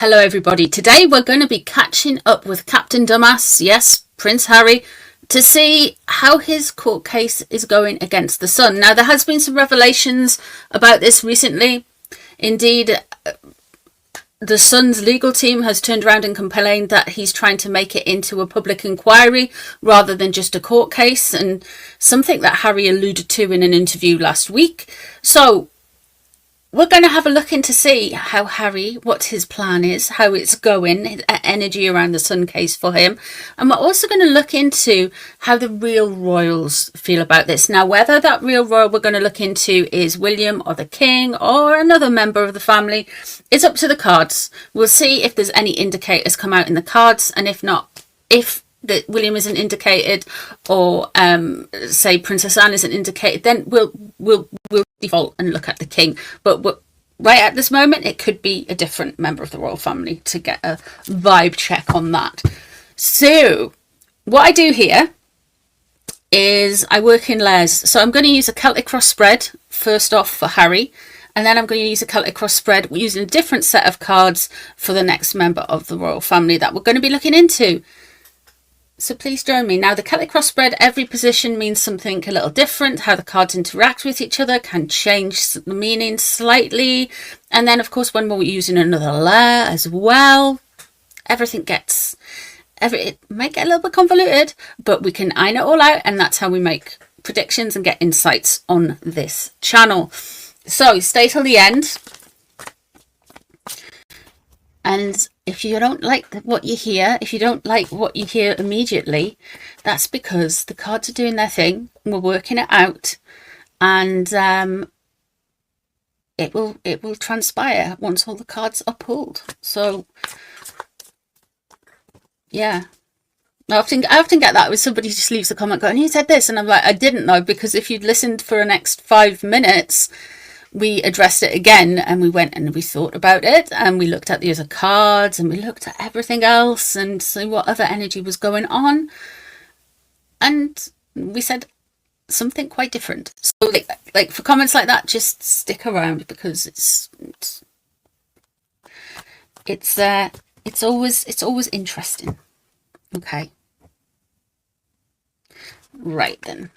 Hello everybody, today we're going to be catching up with Captain Dumbass, yes, Prince Harry, to see how his court case is going against the Sun. Now there has been some revelations about this recently. Indeed, the Sun's legal team has turned around and complained that he's trying to make it into a public inquiry rather than just a court case, and something that Harry alluded to in an interview last week. So we're going to have a look in to see how Harry, what his plan is, how it's going, his energy around the Sun case for him. And we're also going to look into how the real royals feel about this. Now, whether that real royal we're going to look into is William or the King or another member of the family is up to the cards. We'll see if there's any indicators come out in the cards, and if not, if that William isn't indicated, or say Princess Anne isn't indicated, then we'll default and look at the King. But right at this moment, it could be a different member of the royal family to get a vibe check on that. So what I do here is I work in layers. So I'm going to use a Celtic cross spread first off for Harry, and then I'm going to use a Celtic cross spread using a different set of cards for the next member of the royal family that we're going to be looking into. So please join me. Now, the Celtic cross spread, every position means something a little different. How the cards interact with each other can change the meaning slightly. And then, of course, when we're using another layer as well, it might get a little bit convoluted, but we can iron it all out, and that's how we make predictions and get insights on this channel. So stay till the end. And if you don't like what you hear, if you don't like what you hear immediately, that's because the cards are doing their thing. We're working it out, and it will transpire once all the cards are pulled. So yeah, I often get that with somebody just leaves a comment going, "You said this," and I'm like, I didn't know, because if you'd listened for the next 5 minutes, we addressed it again, and we went and we thought about it, and we looked at the other cards, and we looked at everything else and see what other energy was going on, and we said something quite different. So like for comments like that, just stick around, because it's always interesting. Okay, right then,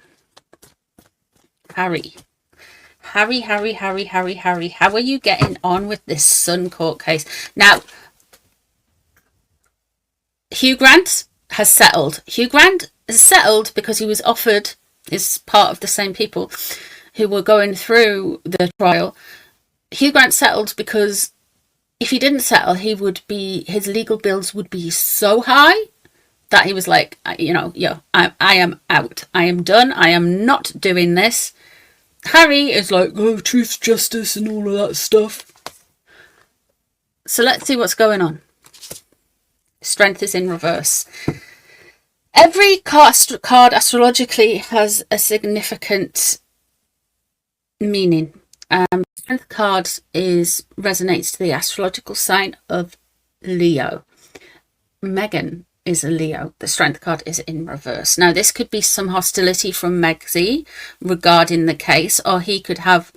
Harry, how are you getting on with this Sun court case? Now, Hugh Grant has settled. Hugh Grant has settled because he was offered, is part of the same people who were going through the trial. Hugh Grant settled because if he didn't settle, his legal bills would be so high that he was like, I am out. I am done. I am not doing this. Harry is like, oh, truth, justice, and all of that stuff. So let's see what's going on. Strength is in reverse. Every card astrologically has a significant meaning. Strength card resonates to the astrological sign of Leo. Meghan is a Leo. The strength card is in reverse. Now, this could be some hostility from Megxie regarding the case, or she could have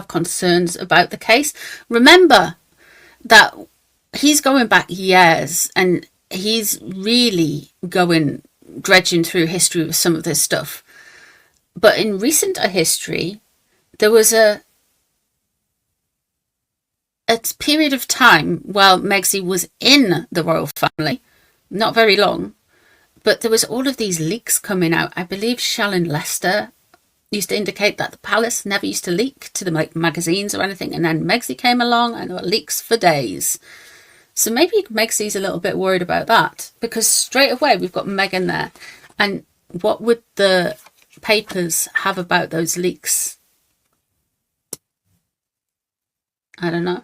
concerns about the case. Remember that he's going back years, and he's really dredging through history with some of this stuff. But in recent history, there was a period of time while Megxie was in the royal family, not very long, but there was all of these leaks coming out. I believe Shallon Lester used to indicate that the palace never used to leak to the magazines or anything, and then Megxie came along and there were leaks for days. So maybe Megxie's a little bit worried about that, because straight away we've got Meghan there, and what would the papers have about those leaks? I don't know.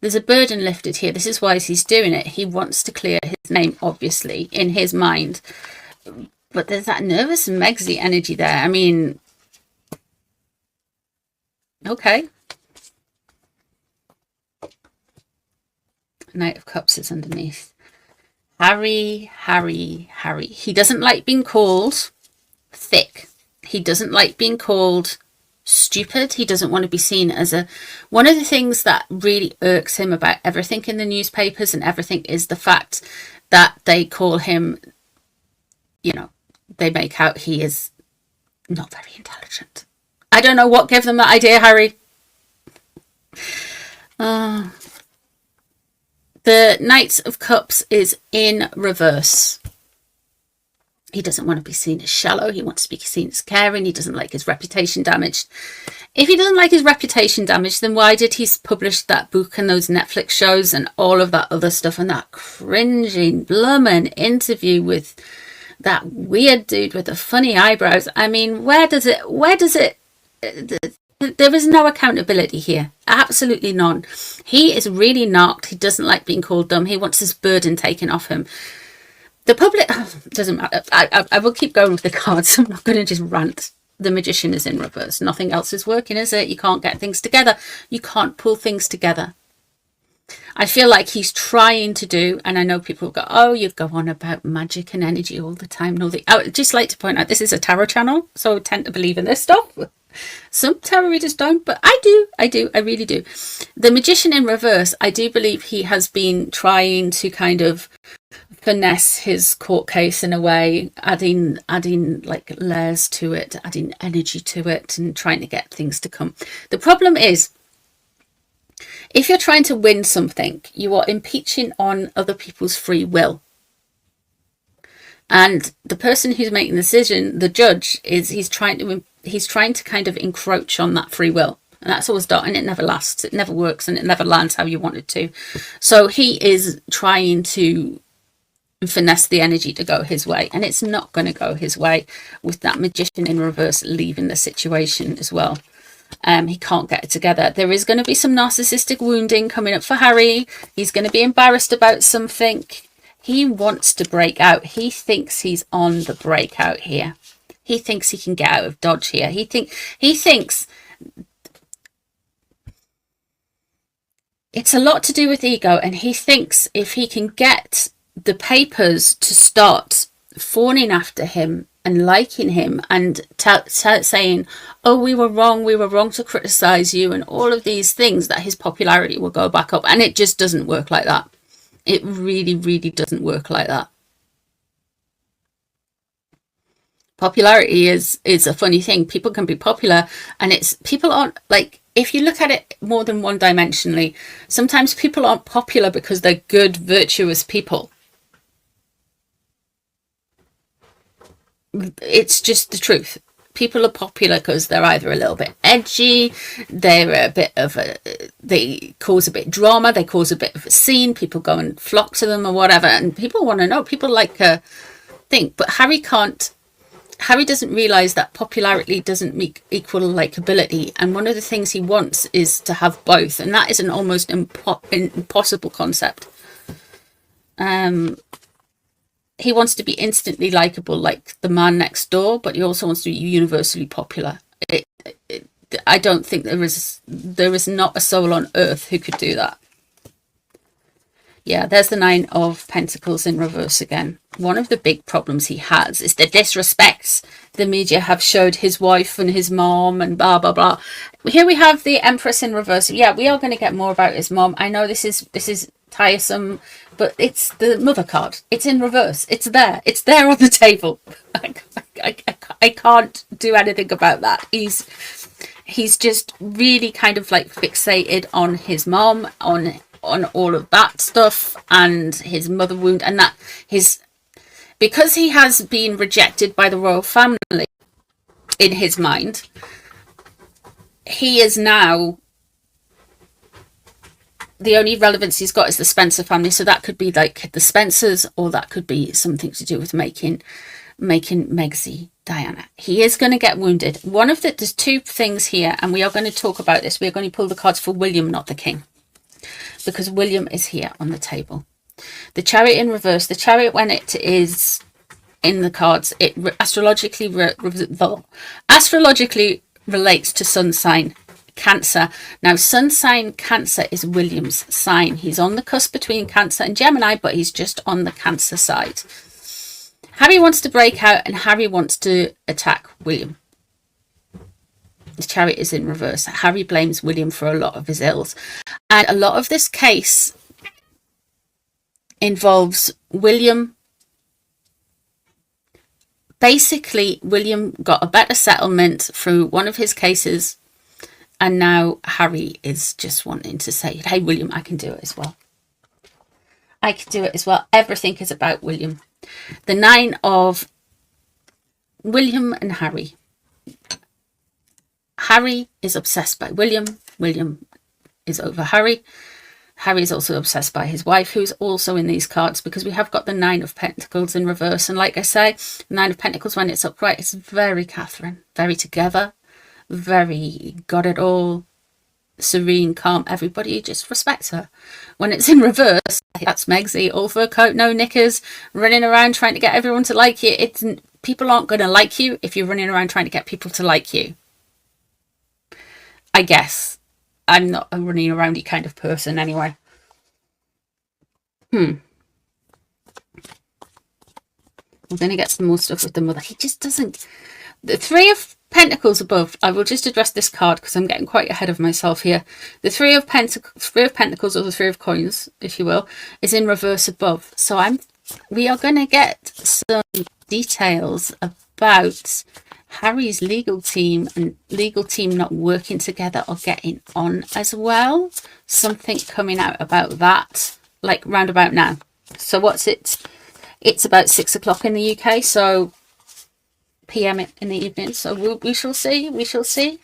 There's a burden lifted here. This is why he's doing it. He wants to clear his name, obviously, in his mind. But there's that nervous Megxie energy there. I mean, okay. Knight of Cups is underneath. Harry. He doesn't like being called thick. He doesn't like being called stupid. He doesn't want to be seen as a... One of the things that really irks him about everything in the newspapers and everything is the fact that they call him, you know, they make out he is not very intelligent. I don't know what gave them that idea, Harry. The Knight of Cups is in reverse. He doesn't want to be seen as shallow. He wants to be seen as caring. He doesn't like his reputation damaged. If he doesn't like his reputation damaged, then why did he publish that book and those Netflix shows and all of that other stuff and that cringing, blummin' interview with that weird dude with the funny eyebrows? I mean, where does it, there is no accountability here. Absolutely none. He is really knocked. He doesn't like being called dumb. He wants his burden taken off him. The public, doesn't matter. I will keep going with the cards. I'm not going to just rant. The Magician is in reverse. Nothing else is working, is it? You can't get things together. You can't pull things together. I feel like he's trying to do, and I know people go, oh, you go on about magic and energy all the time. No, I would just like to point out, this is a tarot channel, so I tend to believe in this stuff. Some tarot readers don't, but I really do. The Magician in reverse, I do believe he has been trying to kind of finesse his court case in a way, adding like layers to it, adding energy to it, and trying to get things to come. The problem is, if you're trying to win something, you are impeaching on other people's free will. And the person who's making the decision, the judge, he's trying to kind of encroach on that free will. And that's always done, and it never lasts, it never works, and it never lands how you want it to. So he is trying to finesse the energy to go his way, and it's not going to go his way with that Magician in reverse leaving the situation as well. He can't get it together. There is going to be some narcissistic wounding coming up for Harry. He's going to be embarrassed about something. He wants to break out. He thinks he's on the breakout here. He thinks he can get out of Dodge here. He thinks it's a lot to do with ego, and he thinks if he can get the papers to start fawning after him and liking him and saying, oh, we were wrong to criticize you, and all of these things, that his popularity will go back up. And it just doesn't work like that. It really, really doesn't work like that. Popularity is a funny thing. People can be popular, and people aren't, like, if you look at it more than one dimensionally, sometimes people aren't popular because they're good, virtuous people. It's just the truth. People are popular because they're either a little bit edgy, they're a bit of they cause a bit of drama, they cause a bit of a scene, people go and flock to them or whatever, and people want to know, people like a thing. But Harry doesn't realize that popularity doesn't equal likability, and one of the things he wants is to have both, and that is an almost impossible concept. He wants to be instantly likable like the man next door, but he also wants to be universally popular. I don't think there is not a soul on earth who could do that. Yeah, there's the Nine of Pentacles in reverse again. One of the big problems he has is the disrespects the media have showed his wife and his mom and blah, blah, blah. Here we have the Empress in reverse. Yeah, we are going to get more about his mom. I know this is tiresome, but it's the Mother card. It's in reverse. It's there on the table. I can't do anything about that. He's just really kind of like fixated on his mom, on all of that stuff, and his mother wound, and that because he has been rejected by the royal family in his mind, he is now, the only relevance he's got is the Spencer family. So that could be like the Spencers, or that could be something to do with making Megsy Diana. He is going to get wounded. There's two things here, and we are going to talk about this. We are going to pull the cards for William, not the King, because William is here on the table. The Chariot in reverse. The Chariot, when it is in the cards, it astrologically relates to sun sign Cancer. Now, sun sign Cancer is William's sign. He's on the cusp between Cancer and Gemini, but he's just on the Cancer side. Harry wants to break out, and Harry wants to attack William. The Chariot is in reverse. Harry blames William for a lot of his ills. And a lot of this case involves William. Basically, William got a better settlement through one of his cases. And now Harry is just wanting to say, hey, William, I can do it as well. I can do it as well. Everything is about William. The 9 of William and Harry. Harry is obsessed by William. William is over Harry. Harry is also obsessed by his wife, who's also in these cards, because we have got the 9 of Pentacles in reverse. And like I say, 9 of Pentacles, when it's upright, it's very Catherine, very together, very got it all, serene, calm. Everybody just respects her. When it's in reverse, that's Megsy, all fur coat, no knickers, running around trying to get everyone to like you. People aren't going to like you if you're running around trying to get people to like you. I guess. I'm not a running aroundy kind of person anyway. We're going to get some more stuff with the mother. He just doesn't... The 3 of Pentacles above, I will just address this card because I'm getting quite ahead of myself here. The 3 of Pentacles, or the 3 of Coins, if you will, is in reverse above. So we are going to get some details about Harry's legal team and legal team not working together or getting on as well. Something coming out about that, like round about now. So what's it? It's about 6 o'clock in the UK, so PM in the evening. So we shall see. We shall see.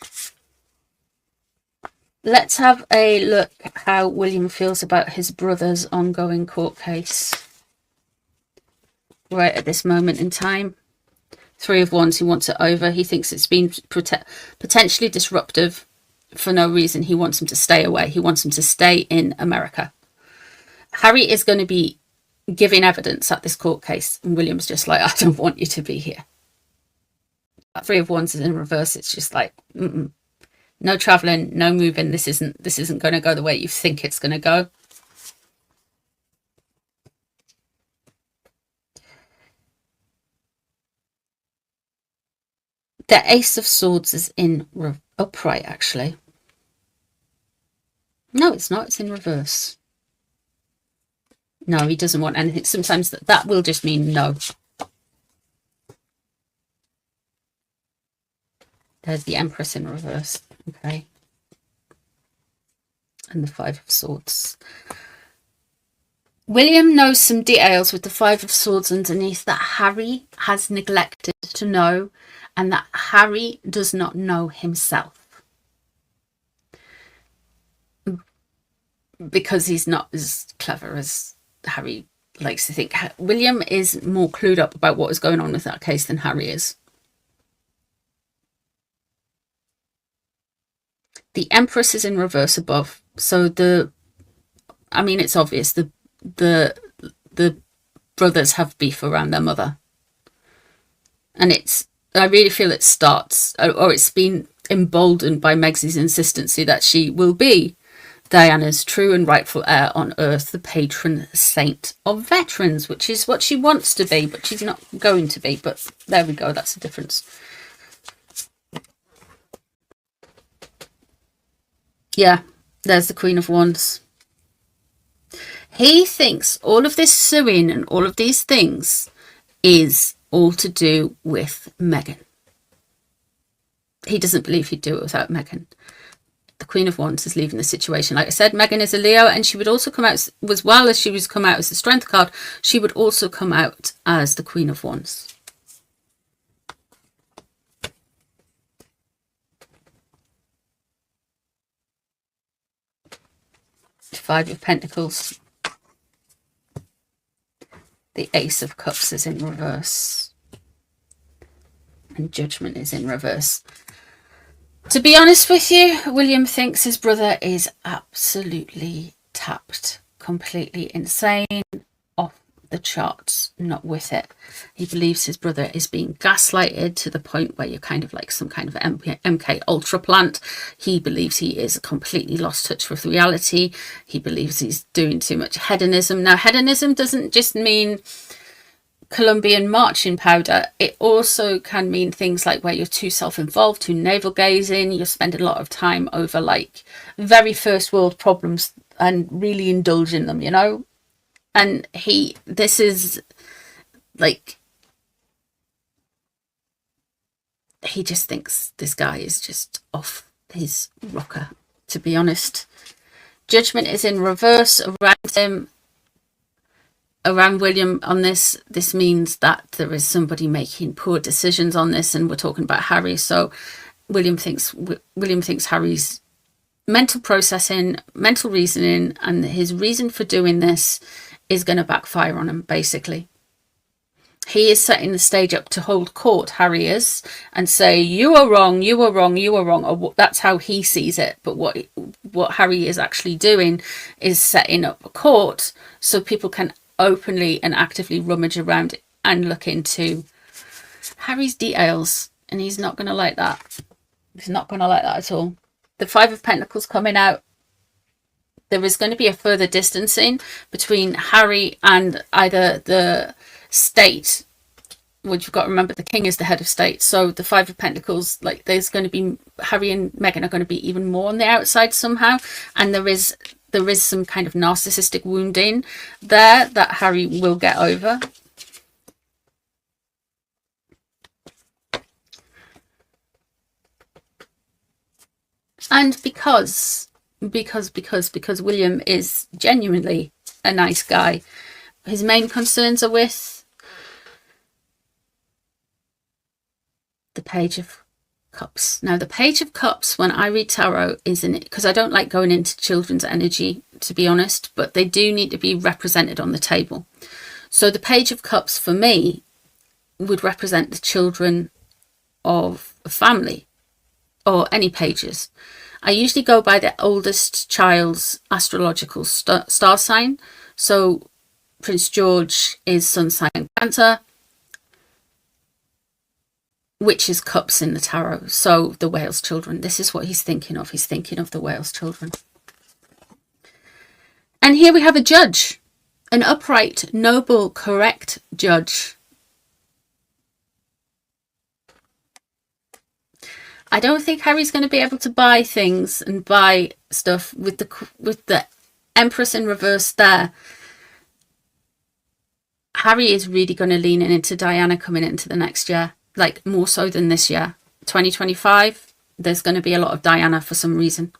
Let's have a look at how William feels about his brother's ongoing court case right at this moment in time. 3 of Wands, he wants it over. He thinks it's been potentially disruptive for no reason. He wants him to stay away. He wants him to stay in America. Harry is going to be giving evidence at this court case, and William's just like, I don't want you to be here. 3 of Wands is in reverse. It's just like, no traveling, no moving. This isn't going to go the way you think it's going to go. The Ace of Swords is in upright, actually. No, it's not. It's in reverse. No, he doesn't want anything. Sometimes that will just mean no. There's the Empress in reverse. Okay. And the 5 of Swords. William knows some details with the 5 of Swords underneath that Harry has neglected to know, and that Harry does not know himself. Because he's not as clever as Harry likes to think. William is more clued up about what is going on with that case than Harry is. The Empress is in reverse above. So it's obvious. The brothers have beef around their mother. And I really feel it starts, or it's been emboldened by Megsy's insistency that she will be Diana's true and rightful heir on earth, the patron saint of veterans, which is what she wants to be, but she's not going to be. But there we go, that's the difference. Yeah, there's the Queen of Wands. He thinks all of this suing and all of these things is all to do with Meghan. He doesn't believe he'd do it without Meghan. The Queen of Wands is leaving the situation. Like I said, Meghan is a Leo, and she would also come out, as well as she was come out as the Strength card, she would also come out as the Queen of Wands. Five of Pentacles. The Ace of Cups is in reverse. And Judgment is in reverse. To be honest with you, William thinks his brother is absolutely tapped. Completely insane. Off the charts. Not with it. He believes his brother is being gaslighted to the point where you're kind of like some kind of MK Ultra plant. He believes he is completely lost touch with reality. He believes he's doing too much hedonism. Now, hedonism doesn't just mean Colombian marching powder, it also can mean things like where you're too self-involved, too navel-gazing, you're spending a lot of time over like very first world problems and really indulge in them, you know. And this is like, he just thinks this guy is just off his rocker, to be honest. Judgment is in reverse around him, around William on this. This means that there is somebody making poor decisions on this, and we're talking about Harry. So William thinks Harry's mental processing, mental reasoning, and his reason for doing this is going to backfire on him, basically. He is setting the stage up to hold court, Harry is, and say, you are wrong, you are wrong, you are wrong. Or that's how he sees it. But what Harry is actually doing is setting up a court so people can openly and actively rummage around and look into Harry's details. And he's not going to like that. He's not going to like that at all. The Five of Pentacles coming out. There is going to be a further distancing between Harry and either the state, which you've got to remember the king is the head of state. So the Five of Pentacles, like there's going to be, Harry and Meghan are going to be even more on the outside somehow. And there is some kind of narcissistic wounding there that Harry will get over. And because William is genuinely a nice guy, his main concerns are with the Page of Cups. Now, the Page of Cups, when I read tarot, isn't it? Because I don't like going into children's energy, to be honest, but they do need to be represented on the table. So the Page of Cups, for me, would represent the children of a family or any pages. I usually go by the oldest child's astrological star sign. So Prince George is sun sign Cancer, which is cups in the tarot. So the Wales children, this is what he's thinking of. He's thinking of the Wales children. And here we have a judge, an upright, noble, correct judge. I don't think Harry's going to be able to buy things and buy stuff with the Empress in reverse there. Harry is really going to lean into Diana coming into the next year, like more so than this year. 2025, there's going to be a lot of Diana for some reason,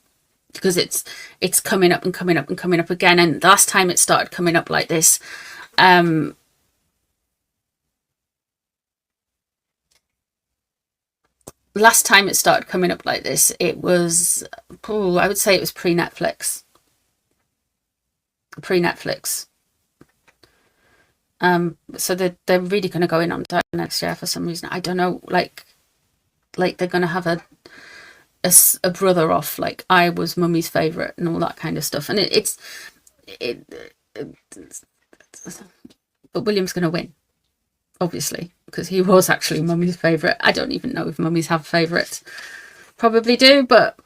because it's coming up and coming up and coming up again. And last time it started coming up like this, last time it started coming up like this, it was, I would say it was pre-Netflix. So they're really going to go in on Diana next year for some reason. I don't know, like they're going to have a brother off, like I was Mummy's favourite and all that kind of stuff. And but William's going to win, obviously, because he was actually Mummy's favourite. I don't even know if Mummies have favourites. Probably do, but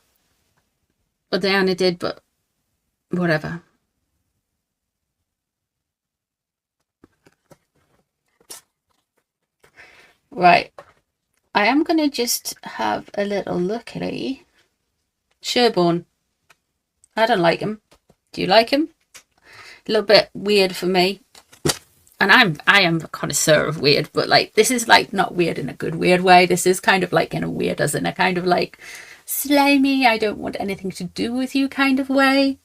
Diana did, but whatever. Right. I am going to just have a little look at Sherborne. I don't like him. Do you like him? A little bit weird for me. And I am a connoisseur of weird, but like this is like not weird in a good weird way. This is kind of like in a weird as in a kind of like slimy, I don't want anything to do with you kind of way.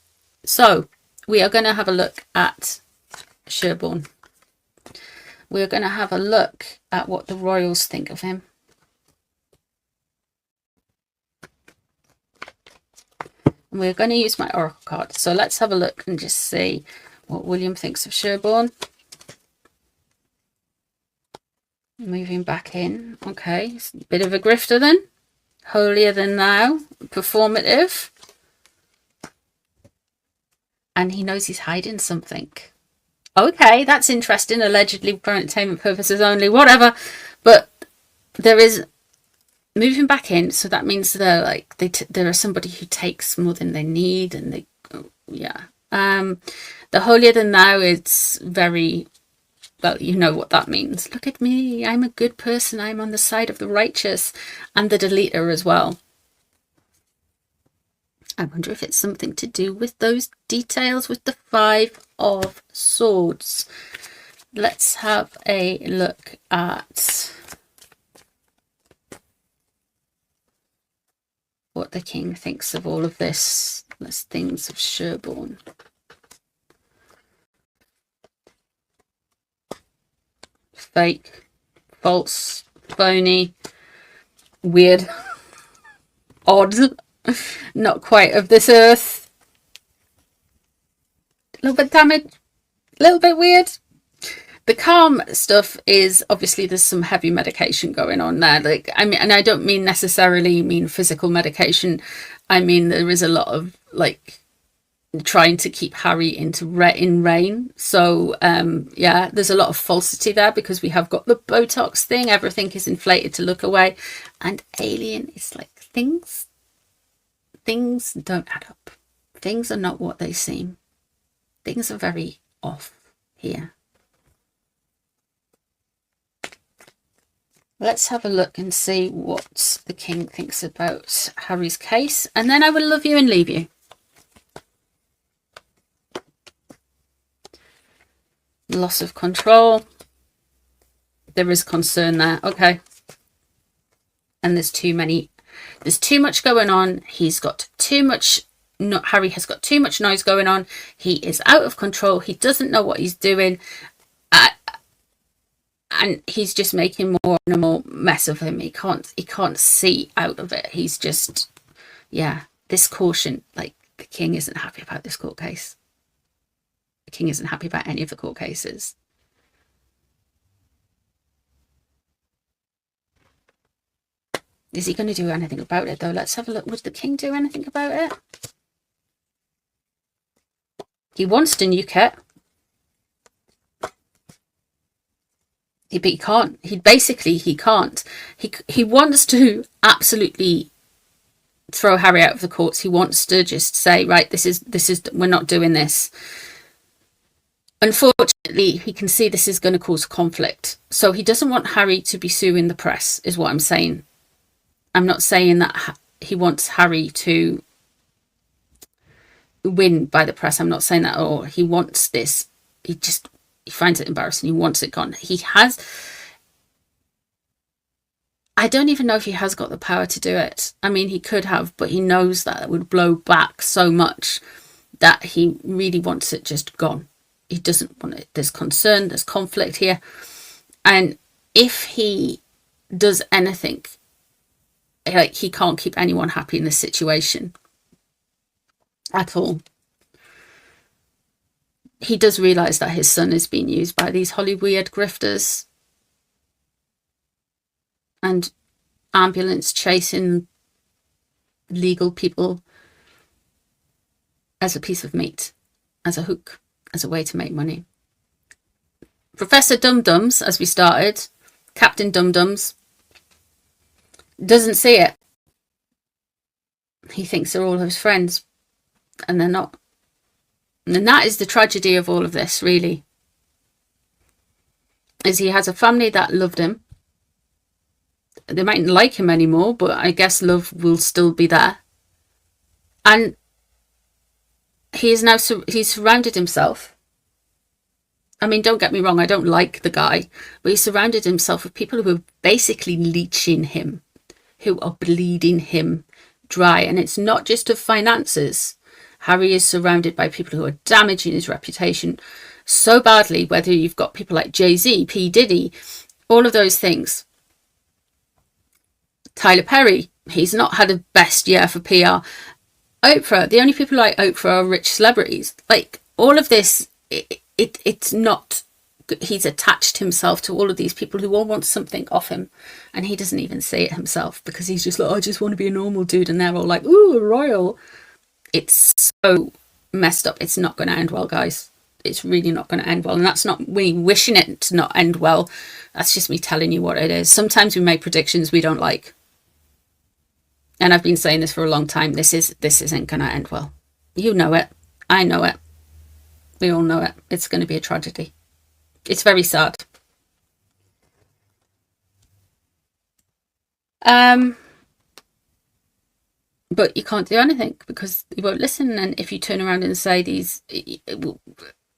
So we are going to have a look at Sherborne. We're going to have a look at what the royals think of him. And we're going to use my oracle card. So let's have a look and just see what William thinks of Sherborne. Moving back in. Okay, bit of a grifter then. Holier than thou. Performative. And he knows he's hiding something. Okay, that's interesting. Allegedly for entertainment purposes only, whatever. But there is moving back in, so that means they're like there are somebody who takes more than they need, and they the holier than thou, it's very Well, you know what that means. Look at me. I'm a good person. I'm on the side of the righteous, and the deleter as well. I wonder if it's something to do with those details with the 5 of Swords. Let's have a look at what the king thinks of all of this. Let's things of Sherborne. Fake, false, phony, weird, odd, not quite of this earth, a little bit damaged, a little bit weird. The calm stuff is obviously there's some heavy medication going on there. Like, I mean, and I don't mean necessarily mean physical medication. I mean, there is a lot of like trying to keep Harry in rein. So yeah, there's a lot of falsity there because we have got the Botox thing. Everything is inflated to look away, and alien is like things don't add up. Things are not what they seem. Things are very off here. Let's have a look and see what the king thinks about Harry's case, and then I will love you and leave you. Loss of control. There is concern there. Okay. And there's too much going on. He's got too much. Harry has got too much noise going on. He is out of control. He doesn't know what he's doing. And he's just making more and more mess of him. He can't see out of it. He's just, yeah, this caution, like the king isn't happy about this court case. The king isn't happy about any of the court cases. Is he going to do anything about it though? Let's have a look. Would the king do anything about it? He wants to nuke it. But he can't. He can't. He wants to absolutely throw Harry out of the courts. He wants to just say, right, this is we're not doing this. Unfortunately, he can see this is going to cause conflict. So he doesn't want Harry to be suing the press, is what I'm saying. I'm not saying that he wants Harry to win by the press. I'm not saying that at all. He wants this. He finds it embarrassing. He wants it gone. I don't even know if he has got the power to do it. I mean, he could have, but he knows that it would blow back so much that he really wants it just gone. He doesn't want it. There's concern, there's conflict here. And if he does anything, like, he can't keep anyone happy in this situation at all. He does realise that his son is being used by these Hollywood grifters and ambulance chasing legal people as a piece of meat, as a hook, as a way to make money. Professor Dum-Dums, as we started, Captain Dum-Dums, doesn't see it. He thinks they're all his friends, and they're not. And that is the tragedy of all of this, really. Is he has a family that loved him. They mightn't like him anymore, but I guess love will still be there. And he is now he's surrounded himself. I mean, don't get me wrong, I don't like the guy, but he's surrounded himself with people who are basically leeching him, who are bleeding him dry. And it's not just of finances. Harry is surrounded by people who are damaging his reputation so badly, whether you've got people like Jay-Z, P. Diddy, all of those things. Tyler Perry, he's not had a best year for PR. Oprah, the only people like Oprah are rich celebrities. Like, all of this, it's not, he's attached himself to all of these people who all want something off him, and he doesn't even see it himself, because he's just like, I just want to be a normal dude, and they're all like, ooh, royal. It's so messed up. It's not going to end well, guys. It's really not going to end well. And that's not me wishing it to not end well. That's just me telling you what it is. Sometimes we make predictions we don't like. And I've been saying this for a long time. This isn't going to end well. You know it. I know it. We all know it. It's going to be a tragedy. It's very sad. But you can't do anything because he won't listen. And if you turn around and say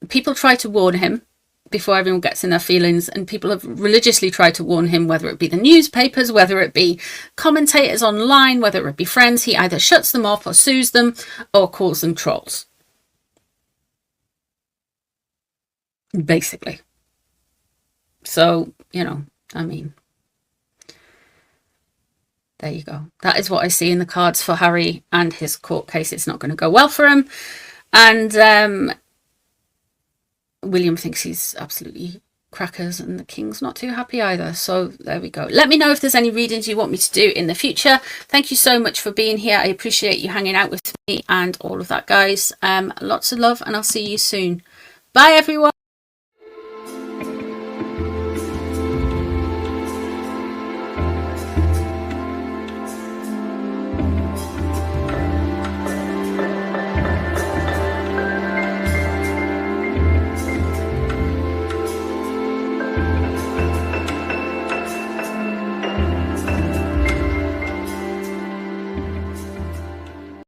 people try to warn him before everyone gets in their feelings, and people have religiously tried to warn him, whether it be the newspapers, whether it be commentators online, whether it be friends. He either shuts them off or sues them or calls them trolls. Basically. So, you know, I mean, there you go. That is what I see in the cards for Harry and his court case. It's not going to go well for him. And William thinks he's absolutely crackers, and the King's not too happy either. So there we go. Let me know if there's any readings you want me to do in the future. Thank you so much for being here. I appreciate you hanging out with me and all of that, guys. Lots of love, and I'll see you soon. Bye, everyone.